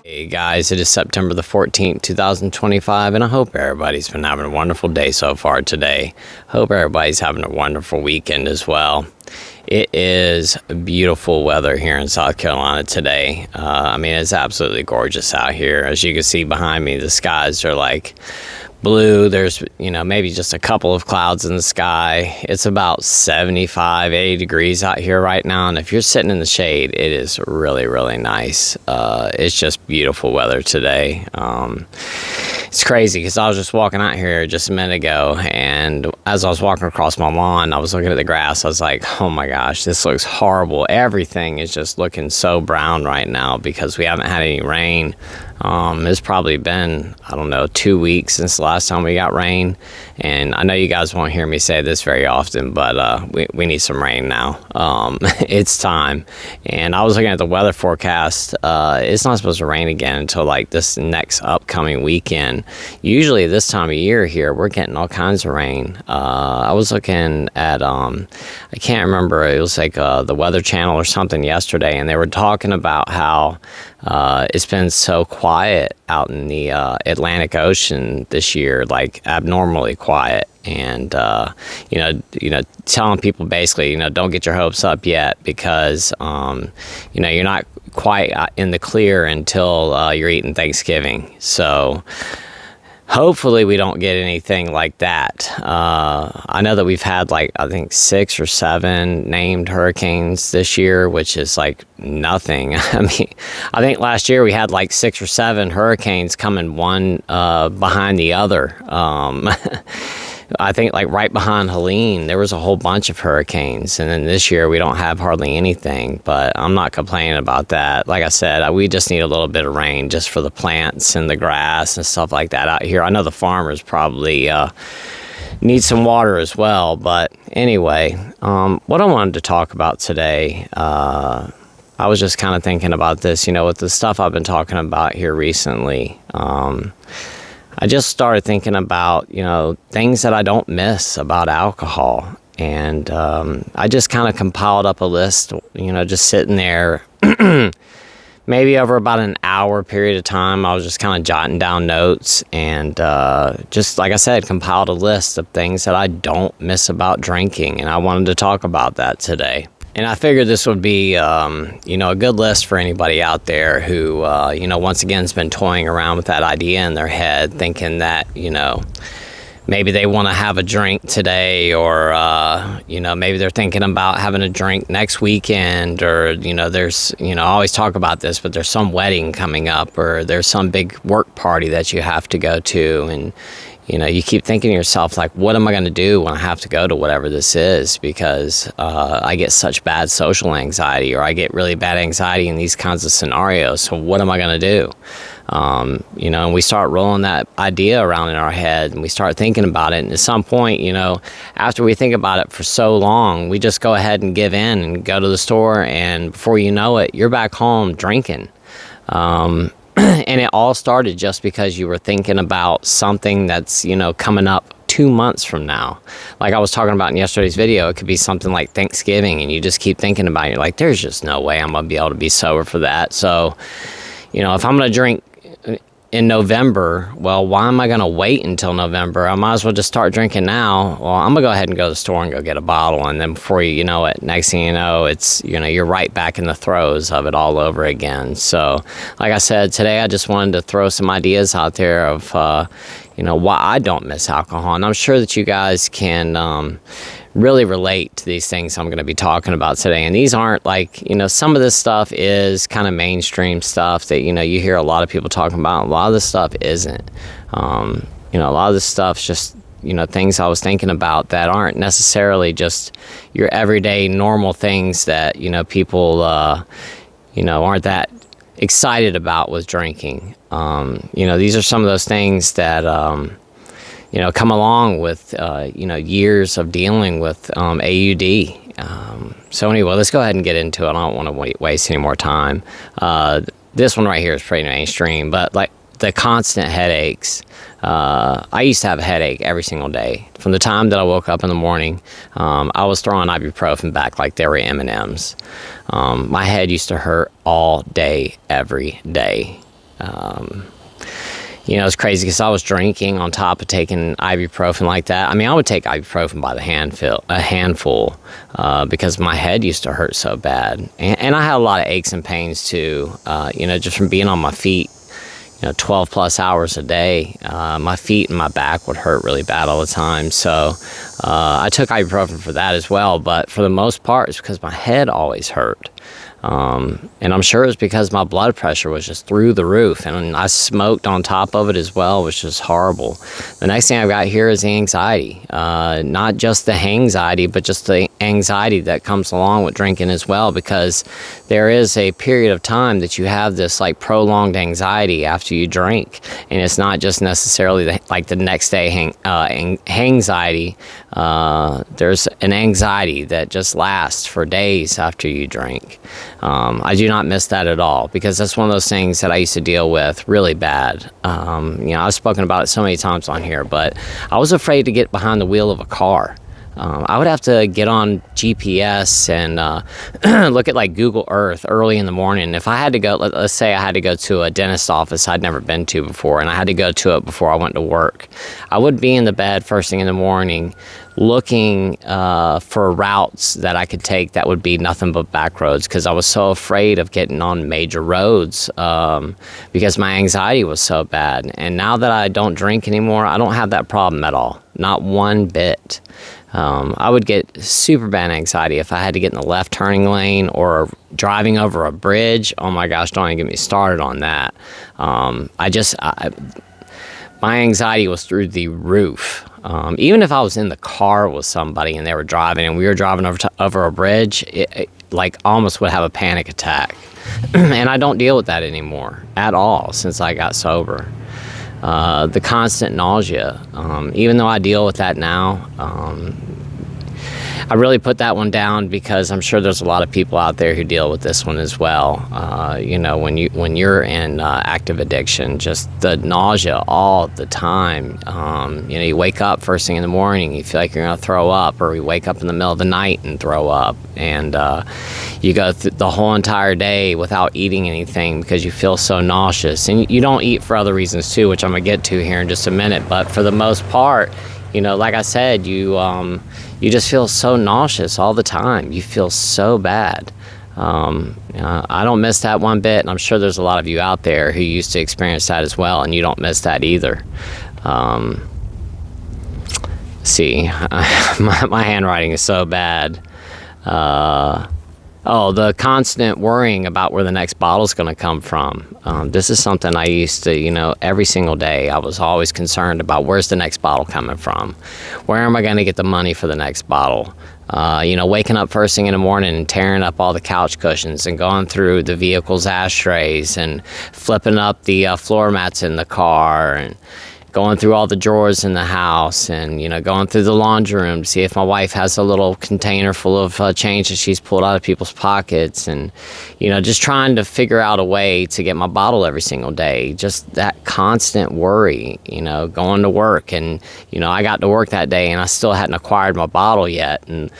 Hey guys, it is September the 14th, 2025, and I hope everybody's been having a wonderful day so far today. Hope everybody's having a wonderful weekend as well. It is beautiful weather here in South Carolina today. I mean, it's absolutely gorgeous out here. As you can see behind me, the skies are like blue. There's, maybe just a couple of clouds in the sky. It's about 75, 80 degrees out here right now. And if you're sitting in the shade, it is really, really nice. It's just beautiful weather today. It's crazy because I was just walking out here just a minute ago, and as I was walking across my lawn, I was looking at the grass. I was like, oh my gosh, this looks horrible. Everything is just looking so brown right now because we haven't had any rain. It's probably been, 2 weeks since the last time we got rain. And I know you guys won't hear me say this very often, but we need some rain now. It's time. And I was looking at the weather forecast. It's not supposed to rain again until like this next upcoming weekend. Usually this time of year here, we're getting all kinds of rain. I was looking at, I can't remember, it was like the Weather Channel or something yesterday, and they were talking about how it's been so quiet out in the Atlantic Ocean this year, like abnormally quiet. And telling people basically, don't get your hopes up yet because you're not quite in the clear until you're eating Thanksgiving. So hopefully we don't get anything like that. I know that we've had I think 6 or 7 named hurricanes this year, which is like nothing. I mean, I think last year we had like 6 or 7 hurricanes coming one behind the other. I think like right behind Helene, there was a whole bunch of hurricanes. And then this year we don't have hardly anything, but I'm not complaining about that. Like I said, we just need a little bit of rain just for the plants and the grass and stuff like that out here. I know the farmers probably need some water as well. But anyway, what I wanted to talk about today, I was just kind of thinking about this, with the stuff I've been talking about here recently. I just started thinking about, things that I don't miss about alcohol. And I just kind of compiled up a list, just sitting there. Maybe over about an hour period of time, I was just kind of jotting down notes and just, like I said, compiled a list of things that I don't miss about drinking. And I wanted to talk about that today. And I figured this would be, a good list for anybody out there who, once again has been toying around with that idea in their head, thinking that, maybe they want to have a drink today, or, maybe they're thinking about having a drink next weekend, or, there's, I always talk about this, but there's some wedding coming up, or there's some big work party that you have to go to, and, you keep thinking to yourself, like, what am I going to do when I have to go to whatever this is? Because I get such bad social anxiety, or I get really bad anxiety in these kinds of scenarios. So what am I going to do? And we start rolling that idea around in our head, and we start thinking about it. And at some point, after we think about it for so long, we just go ahead and give in and go to the store. And before you know it, you're back home drinking. And it all started just because you were thinking about something that's, coming up 2 months from now. Like I was talking about in yesterday's video, it could be something like Thanksgiving, and you just keep thinking about it. You're like, there's just no way I'm going to be able to be sober for that. So, if I'm going to drink in November, well, why am I going to wait until November? I might as well just start drinking now. Well, I'm going to go ahead and go to the store and go get a bottle. And then before you know it, next thing you know, it's, you're right back in the throes of it all over again. So, like I said, today I just wanted to throw some ideas out there of, why I don't miss alcohol. And I'm sure that you guys can really relate to these things I'm going to be talking about today. And these aren't like, some of this stuff is kind of mainstream stuff that, you hear a lot of people talking about. A lot of this stuff isn't. A lot of this stuff's just, things I was thinking about that aren't necessarily just your everyday normal things that, people, aren't that excited about with drinking. These are some of those things that, come along with, years of dealing with AUD. So anyway, let's go ahead and get into it. I don't want to waste any more time. This one right here is pretty mainstream, but like the constant headaches. I used to have a headache every single day. From the time that I woke up in the morning, I was throwing ibuprofen back like they were M&Ms. My head used to hurt all day, every day. It's crazy because I was drinking on top of taking ibuprofen like that. I mean, I would take ibuprofen by the handful because my head used to hurt so bad. And I had a lot of aches and pains too, just from being on my feet, 12 plus hours a day. My feet and my back would hurt really bad all the time. So I took ibuprofen for that as well. But for the most part, it's because my head always hurt. And I'm sure it's because my blood pressure was just through the roof, and I smoked on top of it as well, which is horrible. The next thing I've got here is the anxiety, not just the hangxiety, but just the anxiety that comes along with drinking as well, because there is a period of time that you have this like prolonged anxiety after you drink, and it's not just necessarily the next day hangxiety. There's an anxiety that just lasts for days after you drink. I do not miss that at all, because that's one of those things that I used to deal with really bad. I've spoken about it so many times on here, but I was afraid to get behind the wheel of a car. I would have to get on GPS and look at like Google Earth early in the morning. If I had to go, let's say I had to go to a dentist office I'd never been to before, and I had to go to it before I went to work, I would be in the bed first thing in the morning looking for routes that I could take that would be nothing but back roads, because I was so afraid of getting on major roads because my anxiety was so bad. And now that I don't drink anymore, I don't have that problem at all, not one bit. I would get super bad anxiety if I had to get in the left turning lane or driving over a bridge. Oh my gosh, don't even get me started on that. My anxiety was through the roof. Even if I was in the car with somebody and they were driving and we were driving over a bridge, it like almost would have a panic attack. And I don't deal with that anymore at all since I got sober. The constant nausea, even though I deal with that now, I really put that one down because I'm sure there's a lot of people out there who deal with this one as well. When you're in active addiction, just the nausea all the time. You wake up first thing in the morning, you feel like you're going to throw up, or you wake up in the middle of the night and throw up, and you go through the whole entire day without eating anything because you feel so nauseous. And you don't eat for other reasons too, which I'm going to get to here in just a minute. But for the most part, like I said, you just feel so nauseous all the time. You feel so bad. I don't miss that one bit, and I'm sure there's a lot of you out there who used to experience that as well, and you don't miss that either. See, my handwriting is so bad. The constant worrying about where the next bottle's going to come from. This is something I used to, every single day. I was always concerned about where's the next bottle coming from? Where am I going to get the money for the next bottle? Waking up first thing in the morning and tearing up all the couch cushions and going through the vehicle's ashtrays and flipping up the floor mats in the car and going through all the drawers in the house and, going through the laundry room to see if my wife has a little container full of change that she's pulled out of people's pockets and, just trying to figure out a way to get my bottle every single day. Just that constant worry, going to work and, I got to work that day and I still hadn't acquired my bottle yet. And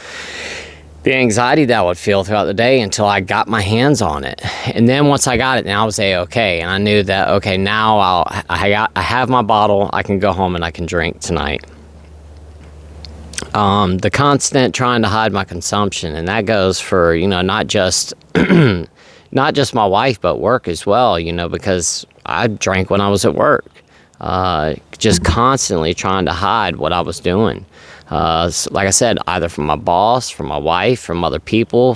the anxiety that I would feel throughout the day until I got my hands on it. And then once I got it, now I was okay. And I knew that, okay, now I have my bottle, I can go home and I can drink tonight. The constant trying to hide my consumption, and that goes for, not just my wife, but work as well, because I drank when I was at work. Just constantly trying to hide what I was doing. Like I said, either from my boss, from my wife, from other people,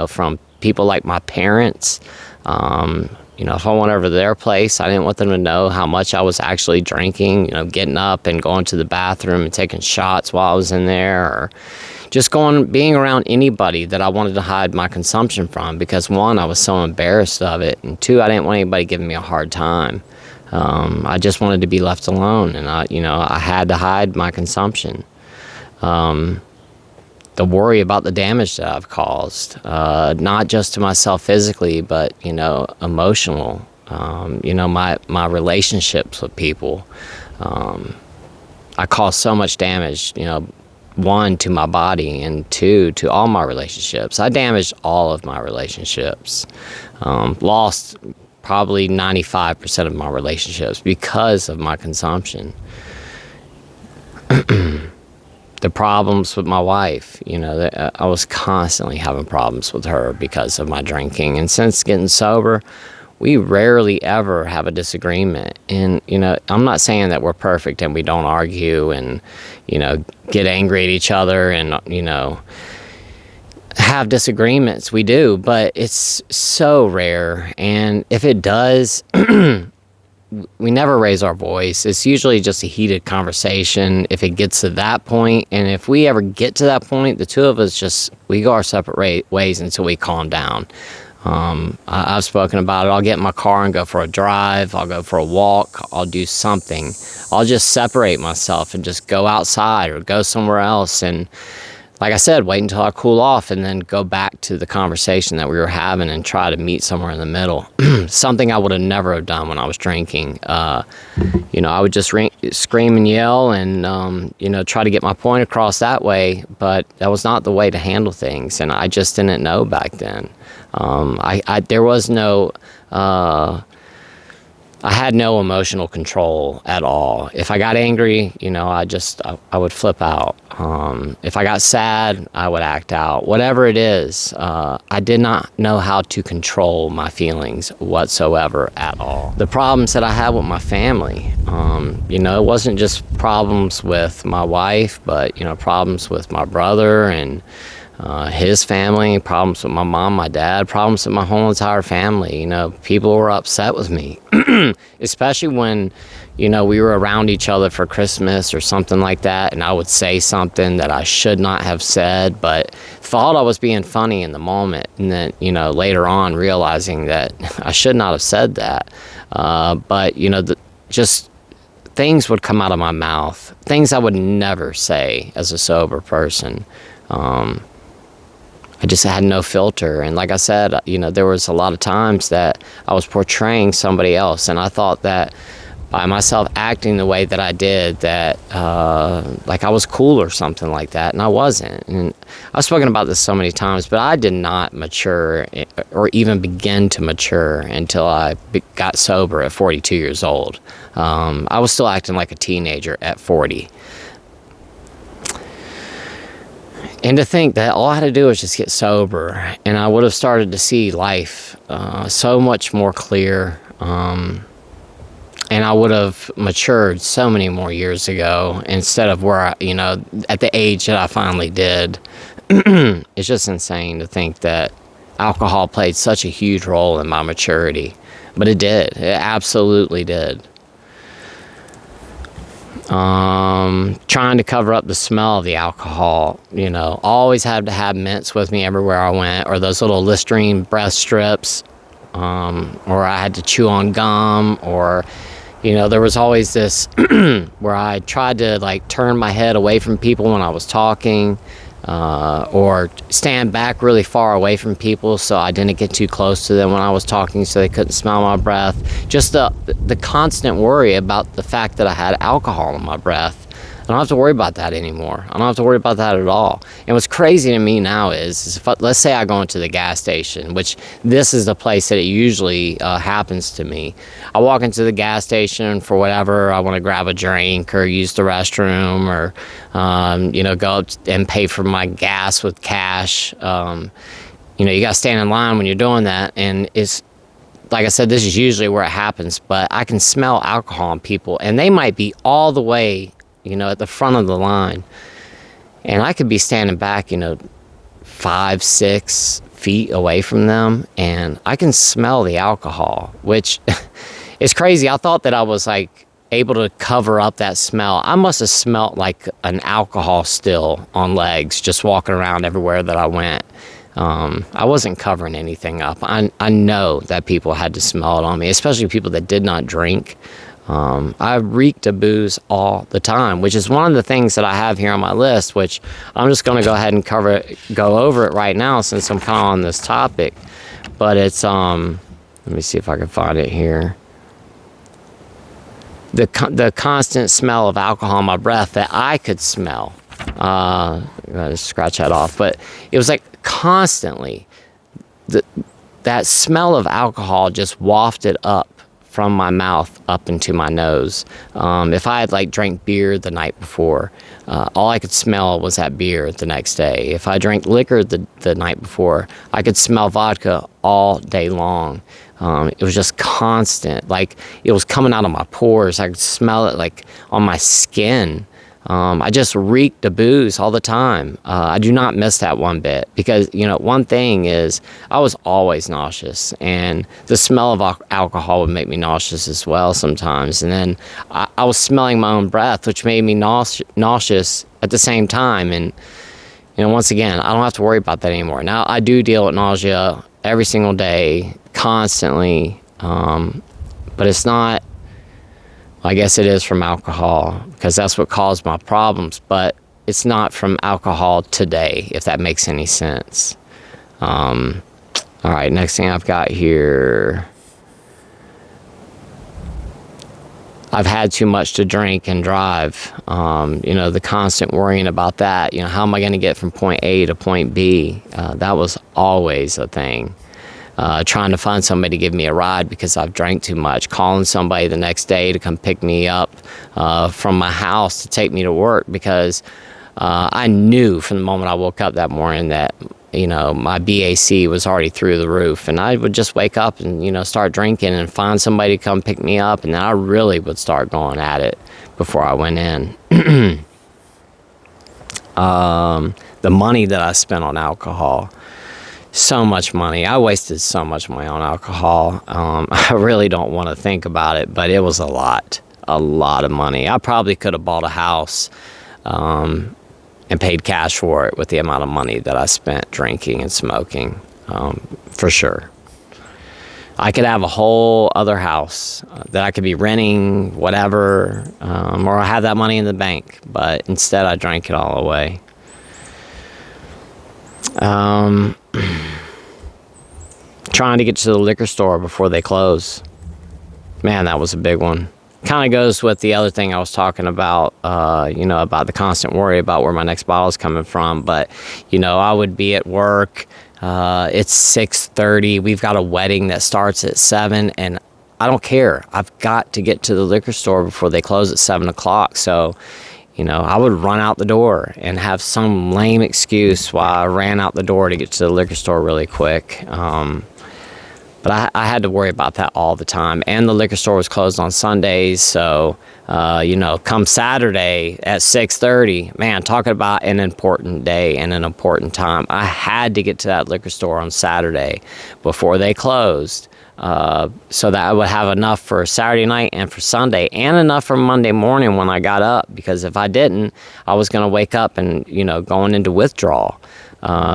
from people like my parents. If I went over to their place, I didn't want them to know how much I was actually drinking, getting up and going to the bathroom and taking shots while I was in there, or just being around anybody that I wanted to hide my consumption from, because one, I was so embarrassed of it, and two, I didn't want anybody giving me a hard time. I just wanted to be left alone, and I had to hide my consumption. The worry about the damage that I've caused, not just to myself physically, but, emotional. My relationships with people. I caused so much damage, one, to my body, and two, to all my relationships. I damaged all of my relationships. Lost probably 95% of my relationships because of my consumption. The problems with my wife, I was constantly having problems with her because of my drinking. And since getting sober, we rarely ever have a disagreement. And, I'm not saying that we're perfect and we don't argue and, get angry at each other and, have disagreements. We do, but it's so rare. And if it does, we never raise our voice. It's usually just a heated conversation if it gets to that point. And if we ever get to that point, the two of us we go our separate ways until we calm down. I've spoken about it. I'll get in my car and go for a drive. I'll go for a walk. I'll do something. I'll just separate myself and just go outside or go somewhere else. And like I said, wait until I cool off and then go back to the conversation that we were having and try to meet somewhere in the middle. Something I would have never have done when I was drinking. I would just scream and yell and, try to get my point across that way. But that was not the way to handle things. And I just didn't know back then. There was no... I had no emotional control at all. If I got angry, I would flip out. If I got sad, I would act out. Whatever it is, I did not know how to control my feelings whatsoever at all. The problems that I had with my family, it wasn't just problems with my wife, but, problems with my brother and his family, problems with my mom, my dad, problems with my whole entire family. People were upset with me, especially when, we were around each other for Christmas or something like that, and I would say something that I should not have said, but thought I was being funny in the moment, and then, later on realizing that I should not have said that. But, just things would come out of my mouth, things I would never say as a sober person. I just had no filter. And like I said, there was a lot of times that I was portraying somebody else. And I thought that by myself acting the way that I did, that like I was cool or something like that. And I wasn't. And I've spoken about this so many times, but I did not mature or even begin to mature until I got sober at 42 years old. I was still acting like a teenager at 40. And to think that all I had to do was just get sober, and I would have started to see life so much more clear, and I would have matured so many more years ago instead of where at the age that I finally did. It's just insane to think that alcohol played such a huge role in my maturity, but it did. It absolutely did. Trying to cover up the smell of the alcohol, always had to have mints with me everywhere I went, or those little Listerine breath strips, or I had to chew on gum, or, there was always this where I tried to turn my head away from people when I was talking, or stand back really far away from people so I didn't get too close to them when I was talking so they couldn't smell my breath. Just the constant worry about the fact that I had alcohol in my breath. I don't have to worry about that anymore. I don't have to worry about that at all. And what's crazy to me now is if let's say I go into the gas station, which this is the place that it usually happens to me. I walk into the gas station for whatever. I want to grab a drink or use the restroom or, go up and pay for my gas with cash. You got to stand in line when you're doing that. And it's, like I said, this is usually where it happens, but I can smell alcohol on people, and they might be all the way at the front of the line. And I could be standing back, 5-6 feet away from them, and I can smell the alcohol, which is crazy. I thought that I was able to cover up that smell. I must have smelled like an alcohol still on legs, just walking around everywhere that I went. I wasn't covering anything up. I know that people had to smell it on me, especially people that did not drink. I reeked of booze all the time, which is one of the things that I have here on my list, which I'm just going to go ahead and go over it right now since I'm kind of on this topic. But it's, Let me see if I can find it here. The constant smell of alcohol in my breath that I could smell. Just scratch that off. But it was like constantly. That smell of alcohol just wafted up from my mouth up into my nose. If I had like drank beer the night before, all I could smell was that beer the next day. If I drank liquor the night before, I could smell vodka all day long. It was just constant. Like it was coming out of my pores. I could smell it like on my skin. I just reeked of booze all the time. I do not miss that one bit because, one thing is I was always nauseous, and the smell of alcohol would make me nauseous as well sometimes. And then I was smelling my own breath, which made me nauseous at the same time. And, once again, I don't have to worry about that anymore. Now I do deal with nausea every single day, constantly, but it's not. I guess it is from alcohol because that's what caused my problems, but it's not from alcohol today, if that makes any sense. All right, next thing I've got here. I've had too much to drink and drive. The constant worrying about that. How am I going to get from point A to point B? That was always a thing. Trying to find somebody to give me a ride because I've drank too much, calling somebody the next day to come pick me up from my house to take me to work because I knew from the moment I woke up that morning that, my BAC was already through the roof, and I would just wake up and, start drinking and find somebody to come pick me up, and then I really would start going at it before I went in. The money that I spent on alcohol. So much money. I wasted so much money on alcohol. I really don't want to think about it, but it was a lot of money. I probably could have bought a house and paid cash for it with the amount of money that I spent drinking and smoking, for sure. I could have a whole other house that I could be renting, whatever, or I have that money in the bank, but instead I drank it all away. Trying to get to the liquor store before they close. Man, that was a big one. Kind of goes with the other thing I was talking about, about the constant worry about where my next bottle is coming from. But, I would be at work. It's 6:30. We've got a wedding that starts at 7, and I don't care. I've got to get to the liquor store before they close at 7 o'clock. So, I would run out the door and have some lame excuse why I ran out the door to get to the liquor store really quick. But I had to worry about that all the time. And the liquor store was closed on Sundays. So, come Saturday at 6:30, man, talking about an important day and an important time. I had to get to that liquor store on Saturday before they closed. So that I would have enough for Saturday night and for Sunday and enough for Monday morning when I got up, because if I didn't, I was going to wake up and, going into withdrawal.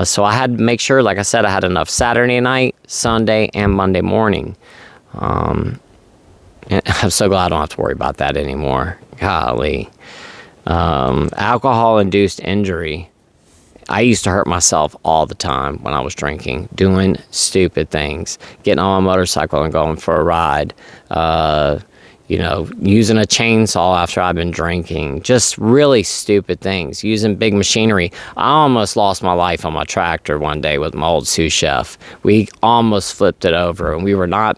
So I had to make sure, like I said, I had enough Saturday night, Sunday, and Monday morning. And I'm so glad I don't have to worry about that anymore. Golly. Alcohol-induced injury. I used to hurt myself all the time when I was drinking, doing stupid things, getting on my motorcycle and going for a ride, using a chainsaw after I've been drinking, just really stupid things, using big machinery. I almost lost my life on my tractor one day with my old sous chef. We almost flipped it over, and we were not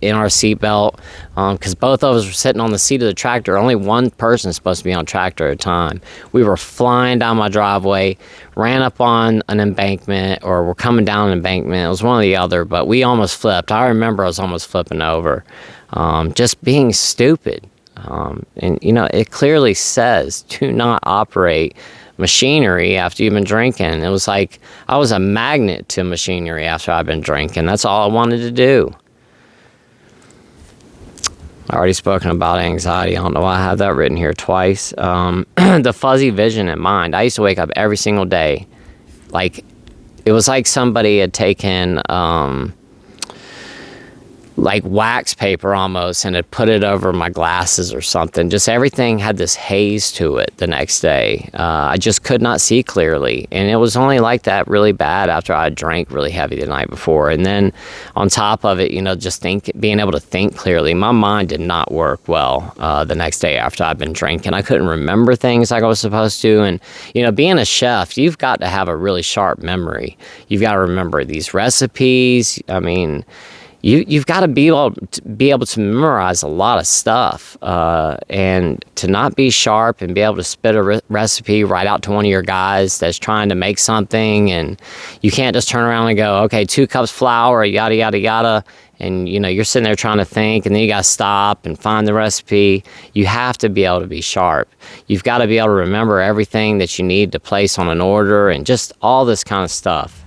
in our seatbelt because both of us were sitting on the seat of the tractor. Only one person is supposed to be on tractor at a time. We were flying down my driveway, ran up on an embankment, or we're coming down an embankment. It was one or the other, but we almost flipped. I remember I was almost flipping over. Just being stupid. And, it clearly says do not operate machinery after you've been drinking. It was like I was a magnet to machinery after I've been drinking. That's all I wanted to do. I already spoken about anxiety. I don't know why I have that written here twice. The fuzzy vision in mind. I used to wake up every single day. Like, it was like somebody had taken like wax paper almost, and had put it over my glasses or something. Just everything had this haze to it the next day. I just could not see clearly, and it was only like that really bad after I drank really heavy the night before. And then on top of it, just being able to think clearly, my mind did not work well the next day after I'd been drinking. I couldn't remember things like I was supposed to. And being a chef, you've got to have a really sharp memory. You've got to remember these recipes. I mean, you've got to be able to memorize a lot of stuff, and to not be sharp and be able to spit a recipe right out to one of your guys that's trying to make something, and you can't just turn around and go, okay, 2 cups flour, yada yada yada, and you're sitting there trying to think, and then you got to stop and find the recipe. You have to be able to be sharp. You've got to be able to remember everything that you need to place on an order, and just all this kind of stuff.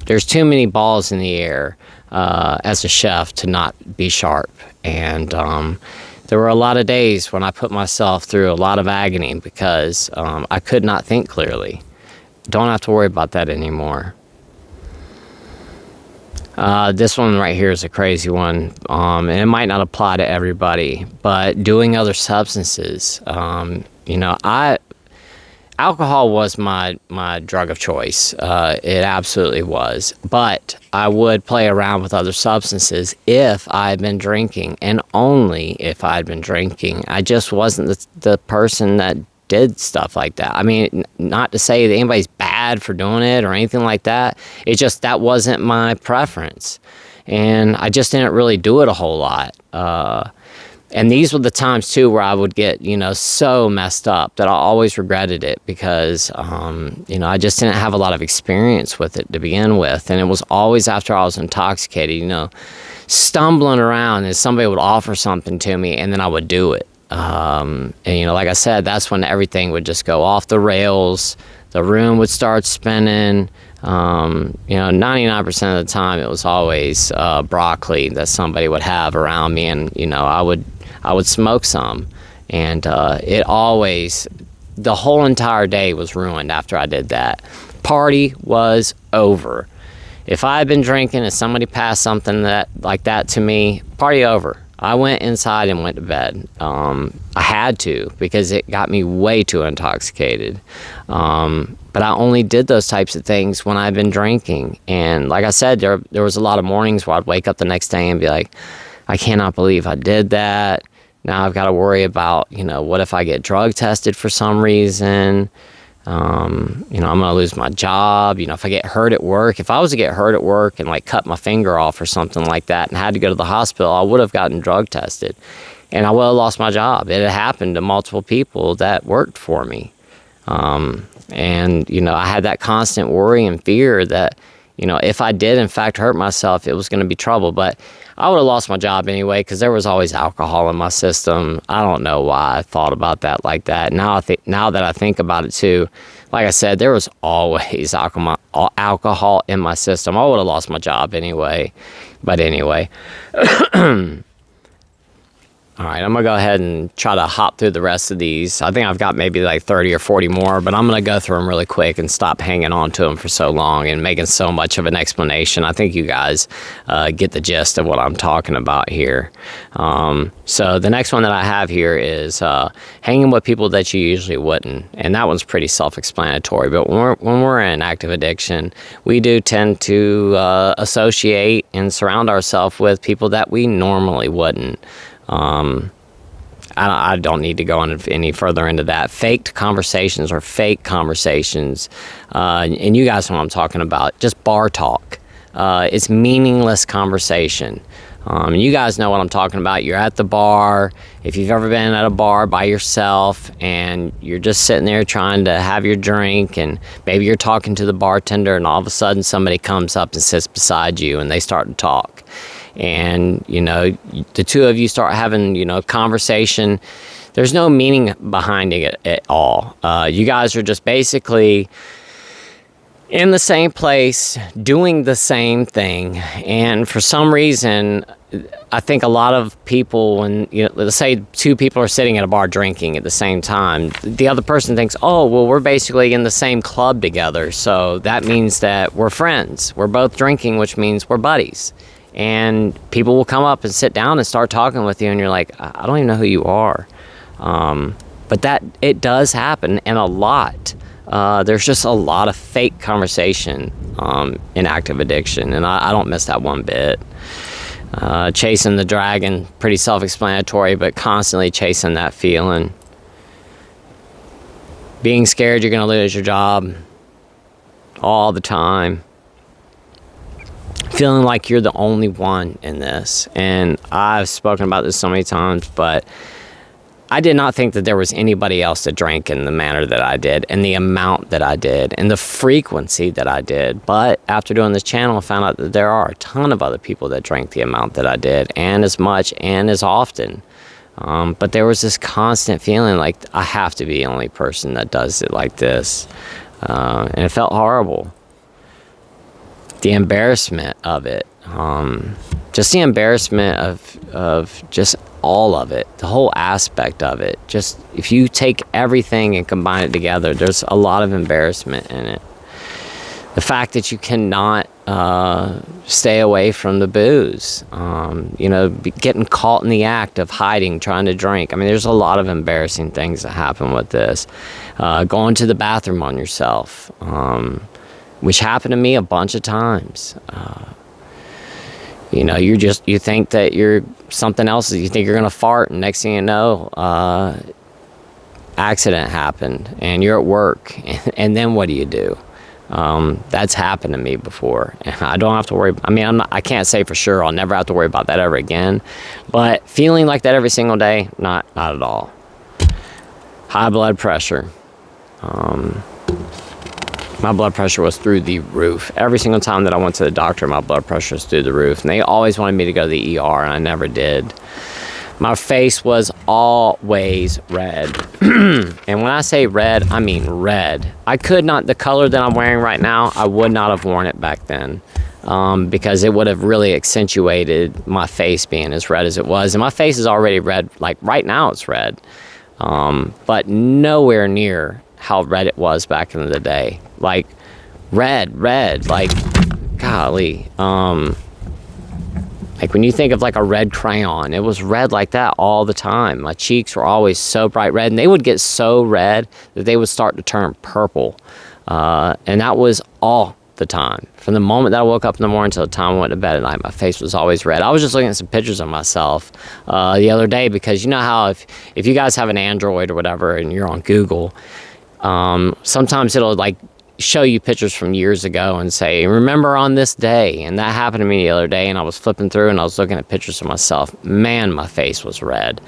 There's too many balls in the air as a chef to not be sharp. And there were a lot of days when I put myself through a lot of agony because I could not think clearly. Don't have to worry about that anymore. This one right here is a crazy one, and it might not apply to everybody, but doing other substances. Alcohol was my drug of choice. It absolutely was. But I would play around with other substances if I had been drinking, and only if I had been drinking. I just wasn't the person that did stuff like that. I mean, not to say that anybody's bad for doing it or anything like that. It just, that wasn't my preference. And I just didn't really do it a whole lot. And these were the times, too, where I would get, so messed up that I always regretted it because, I just didn't have a lot of experience with it to begin with. And it was always after I was intoxicated, stumbling around and somebody would offer something to me and then I would do it. And, like I said, that's when everything would just go off the rails. The room would start spinning. 99% of the time it was always broccoli that somebody would have around me, and I would smoke some, and it always, the whole entire day was ruined after I did that. Party was over. If I had been drinking and somebody passed something like that to me, party over. I went inside and went to bed. I had to, because it got me way too intoxicated. But I only did those types of things when I'd been drinking. And like I said, there was a lot of mornings where I'd wake up the next day and be like, I cannot believe I did that. Now I've got to worry about, what if I get drug tested for some reason? I'm going to lose my job. If I get hurt at work, if I was to get hurt at work and cut my finger off or something like that and had to go to the hospital, I would have gotten drug tested and I would have lost my job. It had happened to multiple people that worked for me. And I had that constant worry and fear that, if I did in fact hurt myself, it was going to be trouble. But I would have lost my job anyway because there was always alcohol in my system. I don't know why I thought about that like that. Now that I think about it too, like I said, there was always alcohol in my system. I would have lost my job anyway. But anyway. All right, I'm going to go ahead and try to hop through the rest of these. I think I've got maybe 30 or 40 more, but I'm going to go through them really quick and stop hanging on to them for so long and making so much of an explanation. I think you guys get the gist of what I'm talking about here. So the next one that I have here is hanging with people that you usually wouldn't. And that one's pretty self-explanatory. But when we're in active addiction, we do tend to associate and surround ourselves with people that we normally wouldn't. I don't need to go any further into that. Faked conversations or fake conversations, and you guys know what I'm talking about. Just bar talk. It's meaningless conversation. You guys know what I'm talking about. You're at the bar. If you've ever been at a bar by yourself and you're just sitting there trying to have your drink, and maybe you're talking to the bartender, and all of a sudden somebody comes up and sits beside you and they start to talk. And, the two of you start having, a conversation. There's no meaning behind it at all. You guys are just basically in the same place, doing the same thing. And for some reason, I think a lot of people, when, let's say 2 people are sitting at a bar drinking at the same time, the other person thinks, oh, well, we're basically in the same club together. So that means that we're friends. We're both drinking, which means we're buddies. and people will come up and sit down and start talking with you, and you're like, I don't even know who you are. But that, it does happen, and a lot. There's just a lot of fake conversation in active addiction, and I don't miss that one bit. Chasing the dragon, pretty self-explanatory, but constantly chasing that feeling. Being scared you're going to lose your job all the time. Feeling like you're the only one in this. And I've spoken about this so many times, but I did not think that there was anybody else that drank in the manner that I did, and the amount that I did, and the frequency that I did. But after doing this channel, I found out that there are a ton of other people that drank the amount that I did, and as much, and as often. But there was this constant feeling like I have to be the only person that does it like this. And it felt horrible. The embarrassment of it. Just the embarrassment of just all of it, the whole aspect of it. Just, if you take everything and combine it together, there's a lot of embarrassment in it. The fact that you cannot stay away from the booze, getting caught in the act of hiding, trying to drink. I mean, there's a lot of embarrassing things that happen with this. Going to the bathroom on yourself, which happened to me a bunch of times. You think that you're something else. You think you're going to fart, and next thing you know, accident happened, and you're at work, and then what do you do? That's happened to me before, and I don't have to worry. I mean, I can't say for sure I'll never have to worry about that ever again, but feeling like that every single day, not at all. High blood pressure. My blood pressure was through the roof. Every single time that I went to the doctor, my blood pressure was through the roof, and they always wanted me to go to the ER, and I never did. My face was always red. And when I say red, I mean red. I could not, the color that I'm wearing right now, I would not have worn it back then, because it would have really accentuated my face being as red as it was. And my face is already red, like right now it's red, but nowhere near how red it was back in the day. Like red, like, golly. Like when you think of like a red crayon, it was red like that all the time. My cheeks were always so bright red, and they would get so red that they would start to turn purple. And that was all the time. From the moment that I woke up in the morning till the time I went to bed at night, my face was always red. I was just looking at some pictures of myself the other day, because you know how if you guys have an Android or whatever and you're on Google, sometimes it'll like show you pictures from years ago and say, remember on this day. And that happened to me the other day, and I was flipping through and I was looking at pictures of myself. Man, my face was red.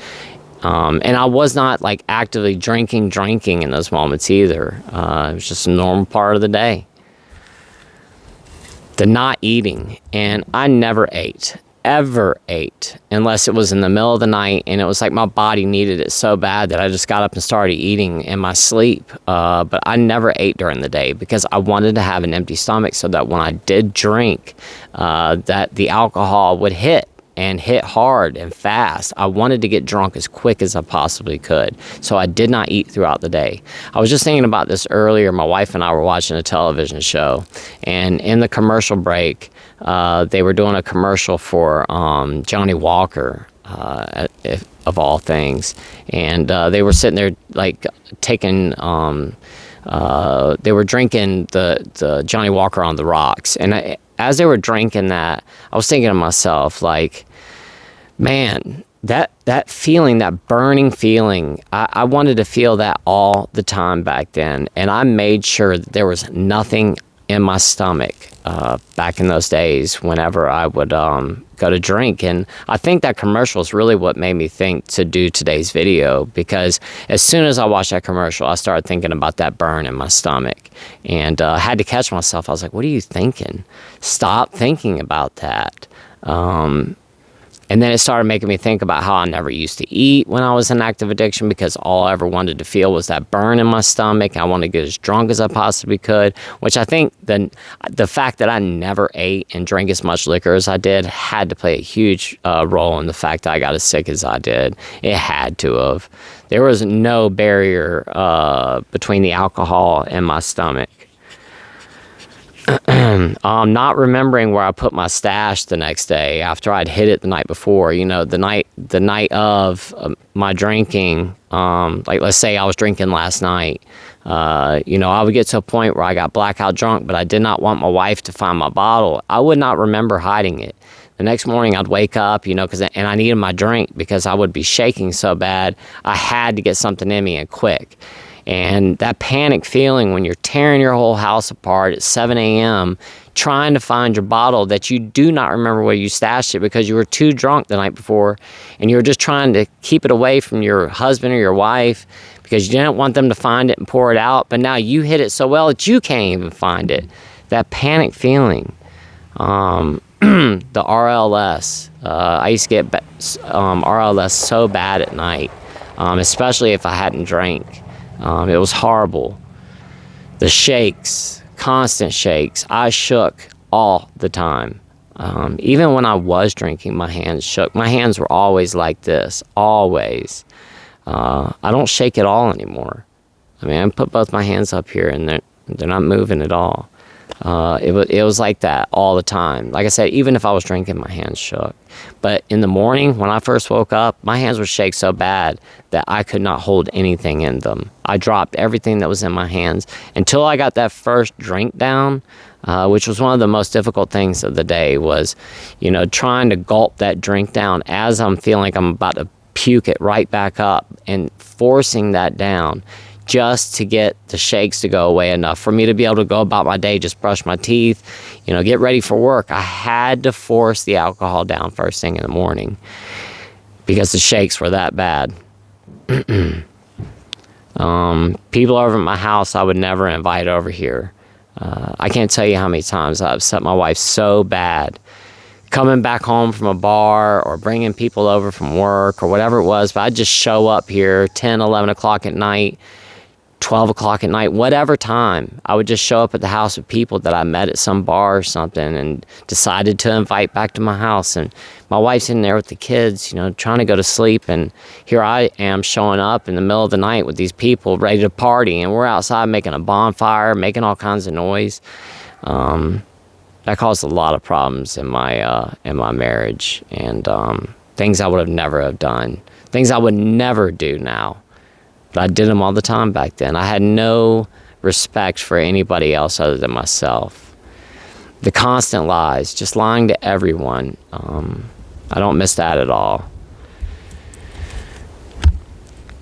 And I was not like actively drinking in those moments either. It was just a normal part of the day. The not eating. And I never ever ate unless it was in the middle of the night, and it was like my body needed it so bad that I just got up and started eating in my sleep. But I never ate during the day, because I wanted to have an empty stomach so that when I did drink, that the alcohol would hit, and hit hard and fast. I wanted to get drunk as quick as I possibly could, so I did not eat throughout the day. I was just thinking about this earlier. My wife and I were watching a television show, and in the commercial break, they were doing a commercial for Johnny Walker, of all things, and they were sitting there like taking, they were drinking the Johnny Walker on the rocks, and as they were drinking that, I was thinking to myself, like, man, that feeling, that burning feeling, I wanted to feel that all the time back then, and I made sure that there was nothing in my stomach back in those days whenever I would go to drink. And I think that commercial is really what made me think to do today's video, because as soon as I watched that commercial, I started thinking about that burn in my stomach, and I had to catch myself. I was like, what are you thinking? Stop thinking about that. And then it started making me think about how I never used to eat when I was in active addiction, because all I ever wanted to feel was that burn in my stomach. I wanted to get as drunk as I possibly could, which I think the fact that I never ate and drank as much liquor as I did had to play a huge role in the fact that I got as sick as I did. It had to have. There was no barrier between the alcohol and my stomach. Not remembering where I put my stash the next day after I'd hit it the night before. You know, the night of my drinking. Like, let's say I was drinking last night. You know, I would get to a point where I got blackout drunk, but I did not want my wife to find my bottle. I would not remember hiding it. The next morning I'd wake up, you know, and I needed my drink because I would be shaking so bad. I had to get something in me and quick. And that panic feeling when you're tearing your whole house apart at 7 a.m., trying to find your bottle that you do not remember where you stashed it because you were too drunk the night before, and you were just trying to keep it away from your husband or your wife because you didn't want them to find it and pour it out, but now you hid it so well that you can't even find it. That panic feeling. The RLS. I used to get RLS so bad at night, especially if I hadn't drank. It was horrible. The shakes, constant shakes. I shook all the time. Even when I was drinking, my hands shook. My hands were always like this, always. I don't shake at all anymore. I mean, I put both my hands up here and they're not moving at all. It was like that all the time. Like I said, even if I was drinking, my hands shook. But in the morning, when I first woke up, my hands would shake so bad that I could not hold anything in them. I dropped everything that was in my hands until I got that first drink down, which was one of the most difficult things of the day was, you know, trying to gulp that drink down as I'm feeling like I'm about to puke it right back up and forcing that down just to get the shakes to go away enough for me to be able to go about my day, just brush my teeth, you know, get ready for work. I had to force the alcohol down first thing in the morning because the shakes were that bad. People over at my house I would never invite over here. I can't tell you how many times I upset my wife so bad. Coming back home from a bar or bringing people over from work or whatever it was, but I'd just show up here 10, 11 o'clock at night, 12 o'clock at night, whatever time. I would just show up at the house with people that I met at some bar or something and decided to invite back to my house. And my wife's in there with the kids, you know, trying to go to sleep. And here I am showing up in the middle of the night with these people ready to party. And we're outside making a bonfire, making all kinds of noise. That caused a lot of problems in my marriage, and things I would have never have done, things I would never do now, but I did them all the time back then. I had no respect for anybody else other than myself. The constant lies, just lying to everyone. I don't miss that at all.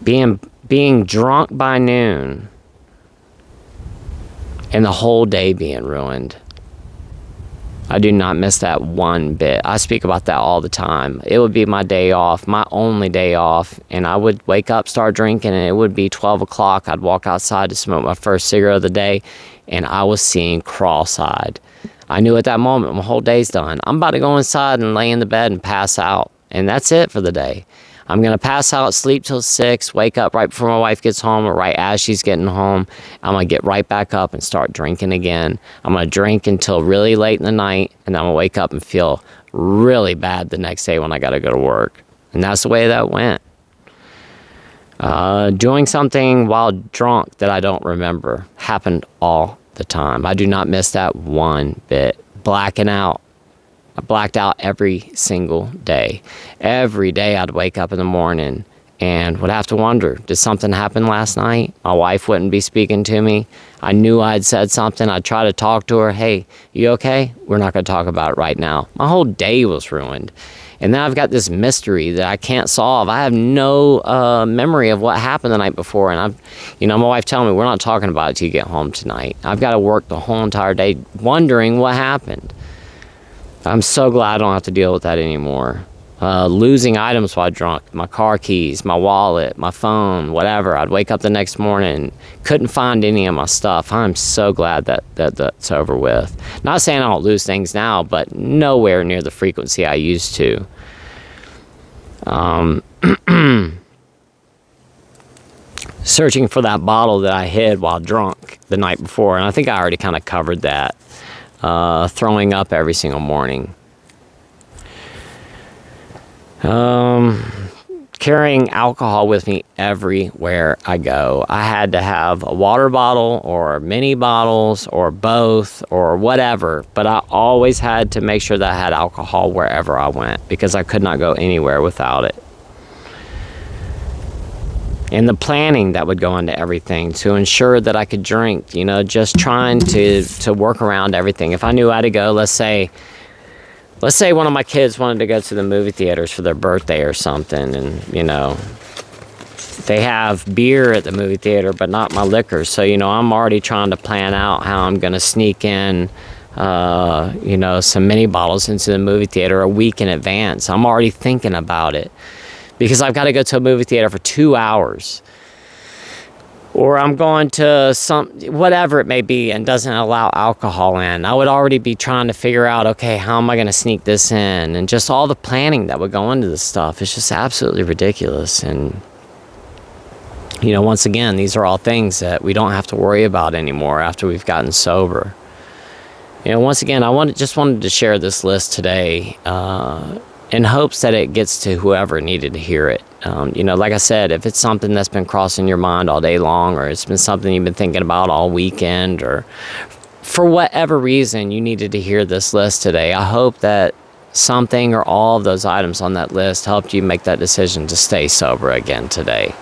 Being drunk by noon, and the whole day being ruined. I do not miss that one bit. I speak about that all the time. It would be my day off, my only day off, and I would wake up, start drinking, and it would be 12 o'clock. I'd walk outside to smoke my first cigarette of the day, and I was seeing cross-eyed. I knew at that moment my whole day's done. I'm about to go inside and lay in the bed and pass out, and that's it for the day. I'm going to pass out, sleep till 6, wake up right before my wife gets home or right as she's getting home. I'm going to get right back up and start drinking again. I'm going to drink until really late in the night, and then I'm going to wake up and feel really bad the next day when I got to go to work. And that's the way that went. Doing something while drunk that I don't remember happened all the time. I do not miss that one bit. Blacking out. I blacked out every single day. Every day I'd wake up in the morning and would have to wonder, did something happen last night? My wife wouldn't be speaking to me. I knew I'd said something. I'd try to talk to her. Hey, you okay? We're not going to talk about it right now. My whole day was ruined. And then I've got this mystery that I can't solve. I have no memory of what happened the night before. And my wife telling me, we're not talking about it till you get home tonight. I've got to work the whole entire day wondering what happened. I'm so glad I don't have to deal with that anymore. Losing items while drunk, my car keys, my wallet, my phone, whatever. I'd wake up the next morning, couldn't find any of my stuff. I'm so glad that's over with. Not saying I don't lose things now, but nowhere near the frequency I used to. Searching for that bottle that I hid while drunk the night before, and I think I already kind of covered that. Throwing up every single morning. carrying alcohol with me everywhere I go. I had to have a water bottle or mini bottles or both or whatever, but I always had to make sure that I had alcohol wherever I went because I could not go anywhere without it. And the planning that would go into everything to ensure that I could drink, you know, just trying to work around everything. If I knew I had to go, let's say one of my kids wanted to go to the movie theaters for their birthday or something, and, you know, they have beer at the movie theater, but not my liquor. So, you know, I'm already trying to plan out how I'm going to sneak in, you know, some mini bottles into the movie theater a week in advance. I'm already thinking about it because I've got to go to a movie theater for 2 hours. Or I'm going to whatever it may be, and doesn't allow alcohol in. I would already be trying to figure out, okay, how am I going to sneak this in? And just all the planning that would go into this stuff is just absolutely ridiculous. And, you know, once again, these are all things that we don't have to worry about anymore after we've gotten sober. You know, once again, just wanted to share this list today in hopes that it gets to whoever needed to hear it. You know, like I said, if it's something that's been crossing your mind all day long, or it's been something you've been thinking about all weekend, or for whatever reason you needed to hear this list today, I hope that something or all of those items on that list helped you make that decision to stay sober again today.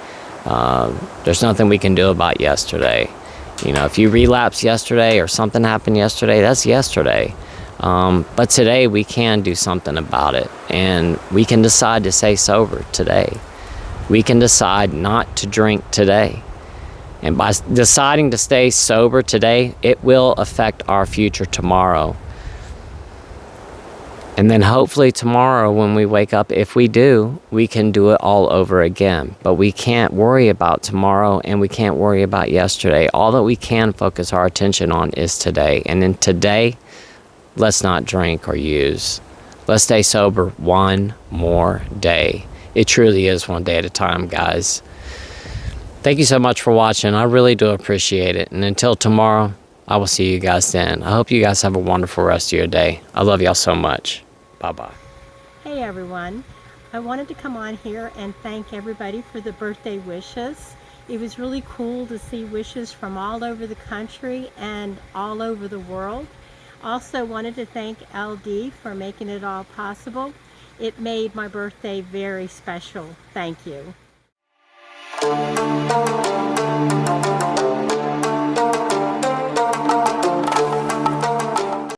There's nothing we can do about yesterday. You know, if you relapsed yesterday or something happened yesterday, that's yesterday. But today we can do something about it, and we can decide to stay sober today. We can decide not to drink today. And by deciding to stay sober today, it will affect our future tomorrow. And then hopefully tomorrow when we wake up, if we do, we can do it all over again. But we can't worry about tomorrow, and we can't worry about yesterday. All that we can focus our attention on is today. And in today, let's not drink or use. Let's stay sober one more day. It truly is one day at a time, guys. Thank you so much for watching. I really do appreciate it. And until tomorrow, I will see you guys then. I hope you guys have a wonderful rest of your day. I love y'all so much. Bye-bye. Hey everyone. I wanted to come on here and thank everybody for the birthday wishes. It was really cool to see wishes from all over the country and all over the world. Also wanted to thank LD for making it all possible. It made my birthday very special. Thank you.